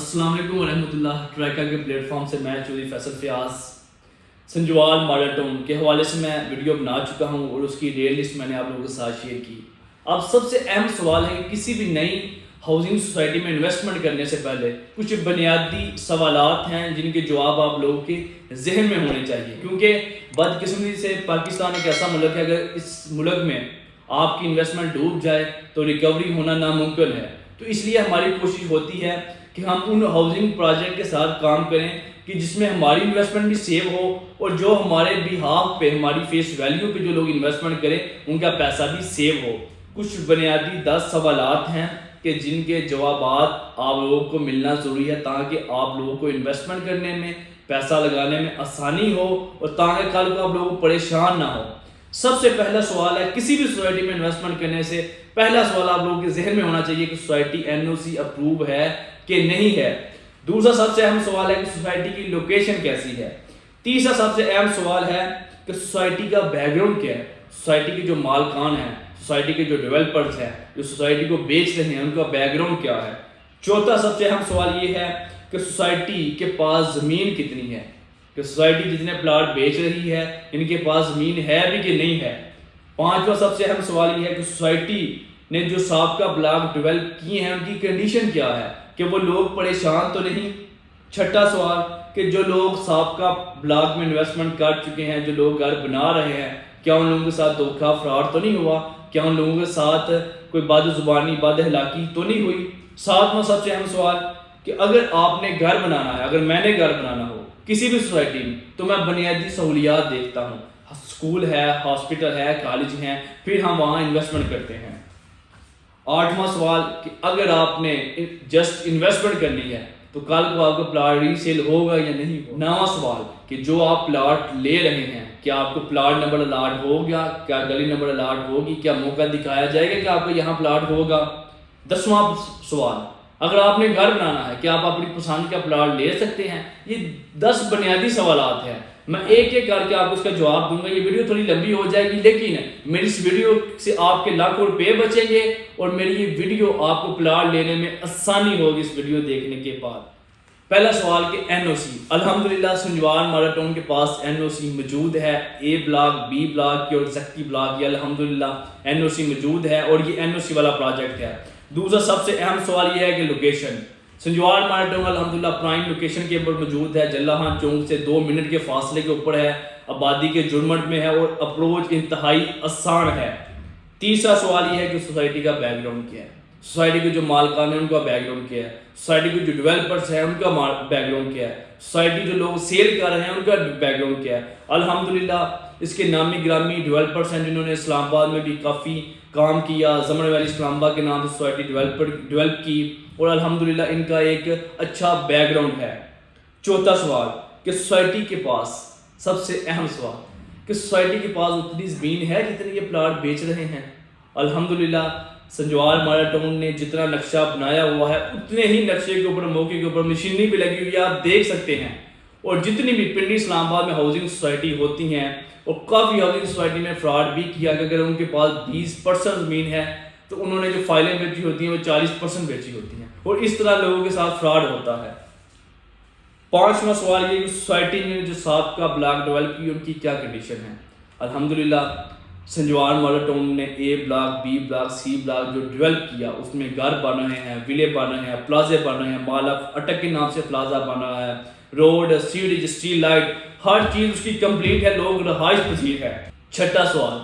السلام علیکم ورحمۃ اللہ. ٹرائکا کے پلیٹ فارم سے میں چودھری فیصل فیاض سنجوال ماڈل ٹاؤن کے حوالے سے میں ویڈیو بنا چکا ہوں اور اس کی ریئر لسٹ میں نے آپ لوگوں کے ساتھ شیئر کی. اب سب سے اہم سوال ہے کہ کسی بھی نئی ہاؤسنگ سوسائٹی میں انویسٹمنٹ کرنے سے پہلے کچھ بنیادی سوالات ہیں جن کے جواب آپ لوگوں کے ذہن میں ہونے چاہیے, کیونکہ بدقسمتی سے پاکستان ایک ایسا ملک ہے اگر اس ملک میں آپ کی انویسٹمنٹ ڈوب جائے تو ریکوری ہونا ناممکن ہے. تو اس لیے ہماری کوشش ہوتی ہے کہ ہم ان ہاؤسنگ پروجیکٹ کے ساتھ کام کریں کہ جس میں ہماری انویسٹمنٹ بھی سیو ہو اور جو ہمارے بہاف پہ ہماری فیس ویلیو پہ جو لوگ انویسٹمنٹ کریں ان کا پیسہ بھی سیو ہو. کچھ بنیادی 10 سوالات ہیں کہ جن کے جوابات آپ لوگوں کو ملنا ضروری ہے تاکہ آپ لوگوں کو انویسٹمنٹ کرنے میں پیسہ لگانے میں آسانی ہو اور تاکہ کل کو آپ لوگوں کو پریشان نہ ہو. سب سے پہلا سوال ہے کسی بھی سوسائٹی میں انویسٹمنٹ کرنے سے پہلا سوال آپ لوگوں کے ذہن میں ہونا چاہیے کہ سوسائٹی NOC اپروو ہے کہ نہیں ہے. دوسرا سب سے اہم سوال ہے کہ سوسائٹی کی لوکیشن کیسی ہے. تیسرا سب سے اہم سوال ہے کہ سوسائٹی کا بیک گراؤنڈ کیا ہے, سوسائٹی کے جو مالکان ہیں, سوسائٹی کے جو ڈیولپرز ہیں, جو سوسائٹی کو بیچ رہے ہیں, ان کا بیک گراؤنڈ کیا ہے. چوتھا سب سے اہم سوال یہ ہے کہ سوسائٹی کے پاس زمین کتنی ہے, کہ سوسائٹی جتنے پلاٹ بیچ رہی ہے ان کے پاس زمین ہے بھی کہ نہیں ہے. پانچواں سب سے اہم سوال یہ ہے کہ سوسائٹی نے جو سابقہ بلاک ڈیولپ کیے ہیں ان کی کنڈیشن کیا ہے, کہ وہ لوگ پریشان تو نہیں. چھٹا سوال کہ جو لوگ سابقہ بلاک میں انویسٹمنٹ کر چکے ہیں, جو لوگ گھر بنا رہے ہیں, کیا ان لوگوں کے ساتھ دھوکہ فراڈ تو نہیں ہوا, کیا ان لوگوں کے ساتھ کوئی بد زبانی بد اخلاقی تو نہیں ہوئی. ساتواں سب سے اہم سوال کہ اگر آپ نے گھر بنانا ہے, اگر میں نے گھر بنانا ہو کسی بھی سوسائٹی میں, تو میں بنیادی سہولیات دیکھتا ہوں, اسکول ہے, ہاسپٹل ہے, کالج ہیں, پھر ہم وہاں انویسٹمنٹ کرتے ہیں. آٹھواں سوال کہ اگر آپ نے جسٹ انویسٹمنٹ کرنی ہے تو کل کو آپ کا پلاٹ ری سیل ہوگا یا نہیں ہوگا. نواں سوال کہ جو آپ پلاٹ لے رہے ہیں کیا آپ کو پلاٹ نمبر الاٹ ہو گیا, کیا گلی نمبر الاٹ ہوگی, کیا موقع دکھایا جائے گا کہ آپ کو یہاں پلاٹ ہوگا. 10واں سوال اگر آپ نے گھر بنانا ہے کیا آپ اپنی پسند کا پلاٹ لے سکتے ہیں. یہ 10 بنیادی سوالات ہیں. میں ایک ایک کر کے آپ کو اس کا جواب دوں گا. یہ ویڈیو تھوڑی لمبی ہو جائے گی لیکن میری اس ویڈیو سے آپ کے لاکھوں روپے بچیں گے اور میری یہ ویڈیو آپ کو پلاٹ لینے میں آسانی ہوگی اس ویڈیو دیکھنے کے بعد. پہلا سوال کہ NOC. الحمدللہ سنجوال ماڈل ٹاؤن کے پاس NOC موجود ہے. A بلاک, B بلاک کی اور زکی بلاک, یہ الحمدللہ NOC موجود ہے اور یہ NOC والا پروجیکٹ ہے. دوسرا سب سے اہم سوال یہ ہے کہ لوکیشن. سنجوال ماڈل ٹاؤن الحمدللہ پرائم لوکیشن کے اوپر موجود ہے. جلاہان چوک سے 2 منٹ کے فاصلے کے اوپر ہے, آبادی کے جڑمٹ میں ہے اور اپروچ انتہائی آسان ہے. تیسرا سوال یہ ہے کہ سوسائٹی کا بیک گراؤنڈ کیا ہے, سوسائٹی کے جو مالکان ہیں ان کا بیک گراؤنڈ کیا ہے, سوسائٹی کے جو ڈیولپرز ہیں ان کا بیک گراؤنڈ کیا ہے, سوسائٹی جو لوگ سیل کر رہے ہیں ان کا بیک گراؤنڈ کیا ہے. الحمدللہ اس کے نامی گرامی ڈیولپرز ہیں جنہوں نے اسلام آباد میں بھی کافی کام کیا. زمن ویلی اسلام آباد کے نام سے سوسائٹی ڈیولپ کی اور الحمدللہ ان کا ایک اچھا بیک گراؤنڈ ہے. چوتھا سوال کہ سوسائٹی کے پاس, سب سے اہم سوال کہ سوسائٹی کے پاس اتنی زمین ہے جتنی یہ پلاٹ بیچ رہے ہیں. الحمدللہ سنجوال ماڈل ٹاؤن نے جتنا نقشہ بنایا ہوا ہے اتنے ہی نقشے کے اوپر موقع کے اوپر مشینری بھی لگی ہوئی ہے, آپ دیکھ سکتے ہیں. اور جتنی بھی پنڈی اسلام آباد میں ہاؤسنگ سوسائٹی ہوتی ہیں اور کافی ہاؤسنگ سوسائٹی میں فراڈ بھی کیا کہ اگر ان کے پاس 20% زمین ہے تو انہوں نے جو فائلیں بیچی ہوتی ہیں وہ 40% بیچی ہوتی ہیں اور اس طرح لوگوں کے ساتھ فراڈ ہوتا ہے. پانچواں سوال یہ کہ سوسائٹی نے جو سابقہ بلاک ڈیولپ کی ان کی کیا کنڈیشن ہے. الحمدللہ سنجوال ماڈل ٹاؤن نے A block, B block, C block جو ڈیولپ کیا اس میں گھر بن رہے ہیں, ویلے بن رہے ہیں, پلازے بن رہے ہیں, مال آف اٹک کے نام سے پلازا بن رہا ہے, روڈ, سیوریج, اسٹریٹ لائٹ, ہر چیز اس کی کمپلیٹ ہے, لوگ رہائش پذیر ہے. چھٹا سوال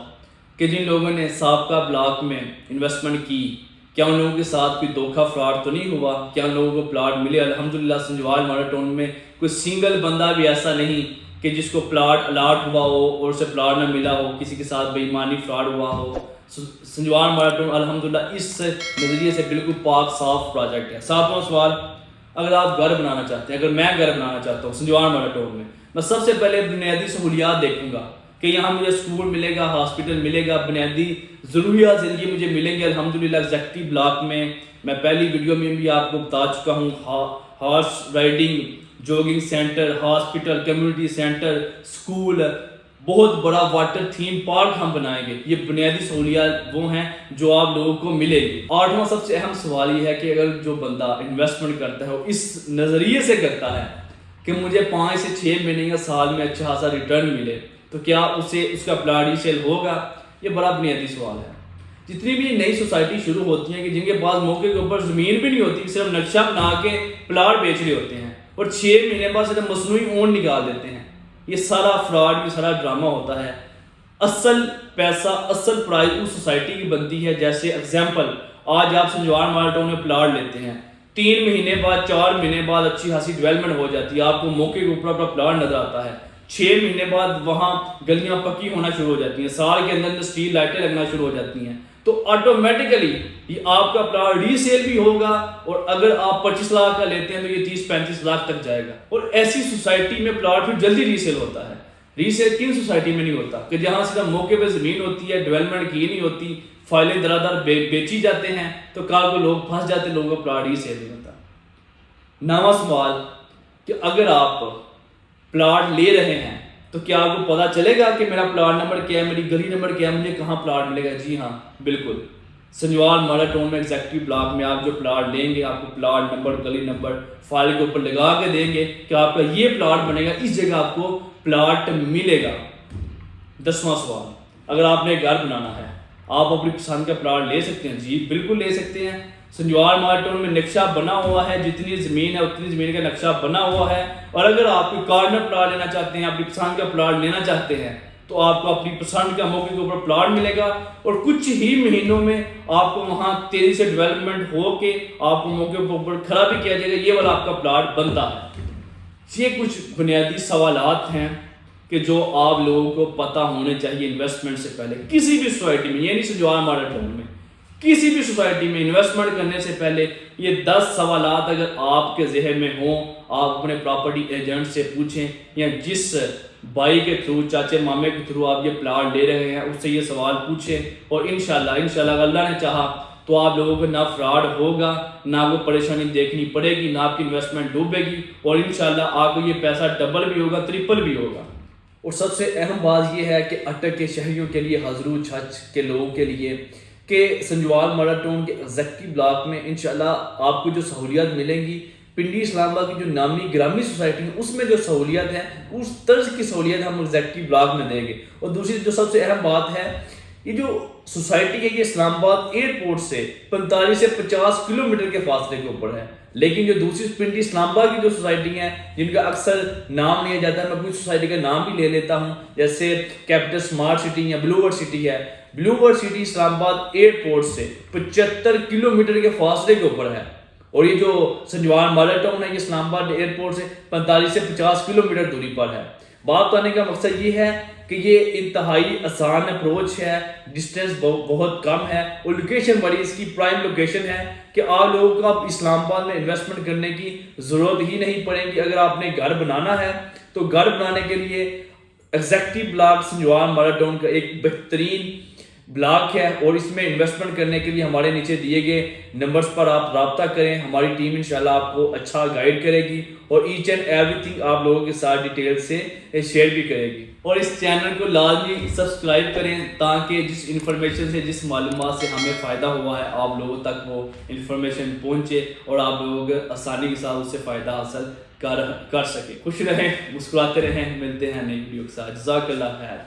کہ جن لوگوں نے سابقہ بلاک میں انویسٹمنٹ کی کیا ان لوگوں کے ساتھ کوئی دھوکہ فراڈ تو نہیں ہوا, کیا ان لوگوں کو پلاٹ ملے. الحمدللہ سنجوال ماڈل ٹاؤن میں کوئی سنگل بندہ بھی ایسا نہیں کہ جس کو پلاٹ الاٹ ہوا ہو اور اسے پلاٹ نہ ملا ہو, کسی کے ساتھ بے ایمانی فراڈ ہوا ہو. سنجوال ماڈل ٹاؤن الحمدللہ اس نظریے سے بالکل پاک صاف پروجیکٹ ہے. ساتواں سوال اگر آپ گھر بنانا چاہتے ہیں, اگر میں گھر بنانا چاہتا ہوں سنجوال ماڈل ٹاؤن میں سب سے پہلے بنیادی سہولیات دیکھوں گا کہ یہاں مجھے اسکول ملے گا, ہاسپٹل ملے گا, بنیادی ضروریات زندگی مجھے ملیں گے. الحمدللہ زکی بلاک میں پہلی ویڈیو میں بھی آپ کو بتا چکا ہوں, horse riding, jogging center, hospital, community center, school, بہت بڑا واٹر تھیم پارک ہم بنائیں گے. یہ بنیادی سہولیات وہ ہیں جو آپ لوگوں کو ملے گی. 8واں سب سے اہم سوال یہ ہے کہ اگر جو بندہ انویسٹمنٹ کرتا ہے وہ اس نظریے سے کرتا ہے کہ مجھے 5 سے 6 مہینے یا سال میں اچھا خاصا ریٹرن ملے, تو کیا اسے اس کا پلاٹ ری سیل ہوگا؟ یہ بڑا بنیادی سوال ہے. جتنی بھی نئی سوسائٹی شروع ہوتی ہیں کہ جن کے پاس موقع کے اوپر زمین بھی نہیں ہوتی, صرف نقشہ بنا کے پلاٹ بیچ رہے ہوتے ہیں اور 6 مہینے بعد صرف مصنوعی اون نکال دیتے ہیں. یہ سارا فراڈ, یہ سارا ڈرامہ ہوتا ہے. اصل پیسہ, اصل پرائز اس سوسائٹی کی بنتی ہے. جیسے ایگزامپل, آج آپ سنجوان ماڈل ٹاؤن میں پلاٹ لیتے ہیں, 3 مہینے بعد 4 مہینے بعد اچھی خاصی ڈیولپمنٹ ہو جاتی ہے, آپ کو موقع کے اوپر اپنا پلاٹ نظر آتا ہے. 6 مہینے بعد وہاں گلیاں پکی ہونا شروع ہو جاتی ہیں, سال کے اندر اسٹریٹ لائٹیں لگنا شروع ہو جاتی ہیں, تو آٹومیٹیکلی یہ آپ کا پلاٹ ری سیل بھی ہوگا, اور اگر آپ 25 لاکھ کا لیتے ہیں تو یہ 30-35 لاکھ تک جائے گا. اور ایسی سوسائٹی میں پلاٹ پھر جلدی ری سیل ہوتا ہے. ری سیل کن سوسائٹی میں نہیں ہوتا کہ جہاں صرف موقع پہ زمین ہوتی ہے, ڈیولپمنٹ کی نہیں ہوتی, فائلیں درادر بیچی جاتے ہیں, تو کل کو لوگ پھنس جاتے, لوگوں کا پلاٹ ری سیل نہیں ہوتا. 9واں سوال کہ اگر آپ پلاٹ لے رہے ہیں تو کیا آپ کو پتا چلے گا کہ میرا پلاٹ نمبر کیا ہے, میری گلی نمبر کیا ہے, مجھے کہاں پلاٹ ملے گا؟ جی ہاں بالکل. سنجوال ماڈل ٹاؤن میں ایگزیکٹو بلاک میں آپ جو پلاٹ لیں گے, آپ کو پلاٹ نمبر, گلی نمبر فائل کے اوپر لگا کے دیں گے کہ آپ کا یہ پلاٹ بنے گا, اس جگہ آپ کو پلاٹ ملے گا. 10واں سوال, اگر آپ نے گھر بنانا ہے, آپ اپنی پسند کا پلاٹ لے سکتے ہیں؟ جی بالکل لے سکتے ہیں. سنجوال ماڈل ٹاؤن میں نقشہ بنا ہوا ہے, جتنی زمین ہے اتنی زمین کا نقشہ بنا ہوا ہے. اور اگر آپ کوئی کارنر پلاٹ لینا چاہتے ہیں, اپنی پسند کا پلاٹ لینا چاہتے ہیں, تو آپ کو اپنی پسند کا موقع کے اوپر پلاٹ ملے گا, اور کچھ ہی مہینوں میں آپ کو وہاں تیزی سے ڈیولپمنٹ ہو کے آپ کو موقع کے اوپر کھڑا بھی کیا جائے گا, یہ والا آپ کا پلاٹ بنتا ہے. یہ کچھ بنیادی سوالات ہیں کہ جو آپ لوگوں کو پتہ ہونے چاہیے انویسٹمنٹ سے پہلے. کسی بھی سوسائٹی میں, یہ نہیں سنجوال ماڈل ٹاؤن میں, کسی بھی سوسائٹی میں انویسٹمنٹ کرنے سے پہلے یہ 10 سوالات اگر آپ کے ذہن میں ہوں, آپ اپنے پراپرٹی ایجنٹ سے پوچھیں, یا جس بھائی کے تھرو, چاچے مامے کے تھرو آپ یہ پلاٹ لے رہے ہیں, اس سے یہ سوال پوچھیں, اور انشاءاللہ اللہ نے چاہا تو آپ لوگوں کو نہ فراڈ ہوگا, نہ آپ کو پریشانی دیکھنی پڑے گی, نہ آپ کی انویسٹمنٹ ڈوبے گی, اور انشاءاللہ آپ کو یہ پیسہ ڈبل بھی ہوگا, ٹرپل بھی ہوگا. اور سب سے اہم بات یہ ہے کہ اٹک کے شہریوں کے لیے, حضرو چھچ کے لوگوں کے لیے, کہ سنجوال ماڈل ٹاؤن کے ایگزیکٹو بلاک میں انشاءاللہ آپ کو جو سہولیات ملیں گی, پنڈی اسلام آباد کی جو نامی گرامی سوسائٹی ہے اس میں جو سہولیات ہیں, اس طرز کی سہولیات ہم ایگزیکٹو بلاک میں دیں گے. اور دوسری جو سب سے اہم بات ہے, یہ جو سوسائٹی ہے یہ اسلام آباد ایئرپورٹ سے 45 سے 50 کلومیٹر کے فاصلے کے اوپر ہے. لیکن جو دوسری پنڈی اسلام آباد کی جو سوسائٹی ہیں جن کا اکثر نام لیا جاتا ہے, میں کچھ سوسائٹی کا نام بھی لے لیتا ہوں, جیسے کیپٹل اسمارٹ سٹی یا بلو ورڈ سٹی ہے. بلو ورڈ سٹی اسلام آباد ایئرپورٹ سے 75 کلومیٹر کے فاصلے کے اوپر ہے, اور یہ جو سنجوال ماڈل ٹاؤن ہے یہ اسلام آباد ایئرپورٹ سے 45 سے 50 کلومیٹر دوری پر ہے. بات کرنے کا مقصد یہ ہے کہ یہ انتہائی آسان اپروچ ہے, ڈسٹینس بہت کم ہے, اور لوکیشن بڑی اس کی پرائم لوکیشن ہے کہ آپ لوگوں کو اب اسلام آباد میں انویسٹمنٹ کرنے کی ضرورت ہی نہیں پڑے گی. اگر آپ نے گھر بنانا ہے تو گھر بنانے کے لیے executive block Sanjwal model town کا ایک بہترین بلاک ہے, اور اس میں انویسٹمنٹ کرنے کے لیے ہمارے نیچے دیے گئے نمبرز پر آپ رابطہ کریں. ہماری ٹیم انشاءاللہ آپ کو اچھا گائیڈ کرے گی, اور ایچ اینڈ ایوری تھنگ آپ لوگوں کے ساتھ ڈیٹیل سے شیئر بھی کرے گی. اور اس چینل کو لازمی سبسکرائب کریں تاکہ جس انفارمیشن سے, جس معلومات سے ہمیں فائدہ ہوا ہے, آپ لوگوں تک وہ انفارمیشن پہنچے اور آپ لوگوں کو آسانی کے ساتھ اس سے فائدہ حاصل کر سکے. خوش رہیں, مسکراتے رہیں, ملتے ہیں نئی ویڈیو کے ساتھ. جزاک اللہ خیر.